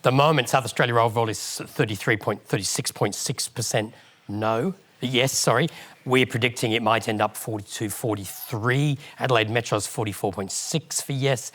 The moment South Australia overall is 36.6% no. Yes, sorry. We're predicting it might end up 42-43. Adelaide Metro's 44.6 for yes.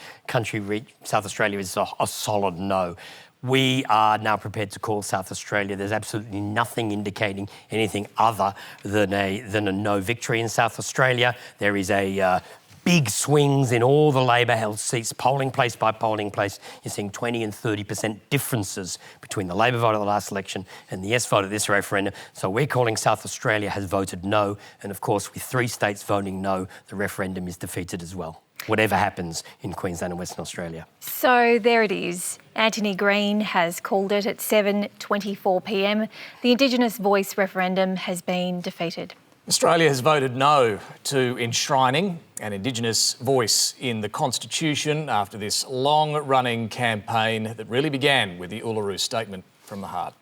South Australia is a solid no. We are now prepared to call South Australia. There's absolutely nothing indicating anything other than a no victory in South Australia. There is a big swings in all the Labor-held seats, polling place by polling place. You're seeing 20 and 30% differences between the Labor vote at the last election and the yes vote at this referendum. So we're calling South Australia has voted no. And of course, with 3 states voting no, the referendum is defeated as well, whatever happens in Queensland and Western Australia. So there it is. Antony Green has called it at 7:24 p.m. The Indigenous voice referendum has been defeated. Australia has voted no to enshrining an Indigenous voice in the Constitution after this long-running campaign that really began with the Uluru Statement from the Heart.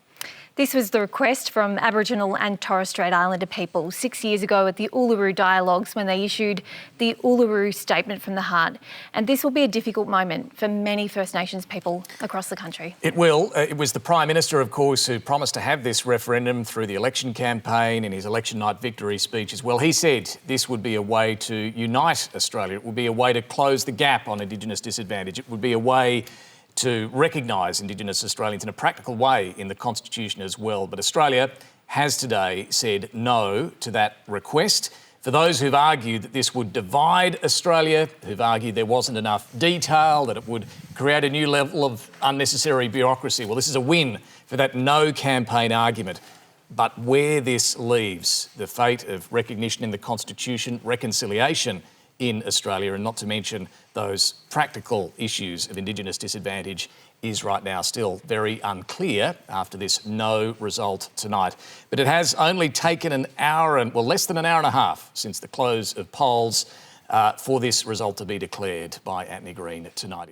This was the request from Aboriginal and Torres Strait Islander people 6 years ago at the Uluru Dialogues when they issued the Uluru Statement from the Heart. And this will be a difficult moment for many First Nations people across the country. It will. It was the Prime Minister, of course, who promised to have this referendum through the election campaign in his election night victory speech as well. He said this would be a way to unite Australia. It would be a way to close the gap on Indigenous disadvantage. It would be a way to recognise Indigenous Australians in a practical way in the Constitution as well. But Australia has today said no to that request. For those who've argued that this would divide Australia, who've argued there wasn't enough detail, that it would create a new level of unnecessary bureaucracy, well, this is a win for that no campaign argument. But where this leaves the fate of recognition in the Constitution, reconciliation in Australia, and not to mention those practical issues of Indigenous disadvantage, is right now still very unclear after this no result tonight. But it has only taken less than an hour and a half since the close of polls for this result to be declared by Antony Green tonight.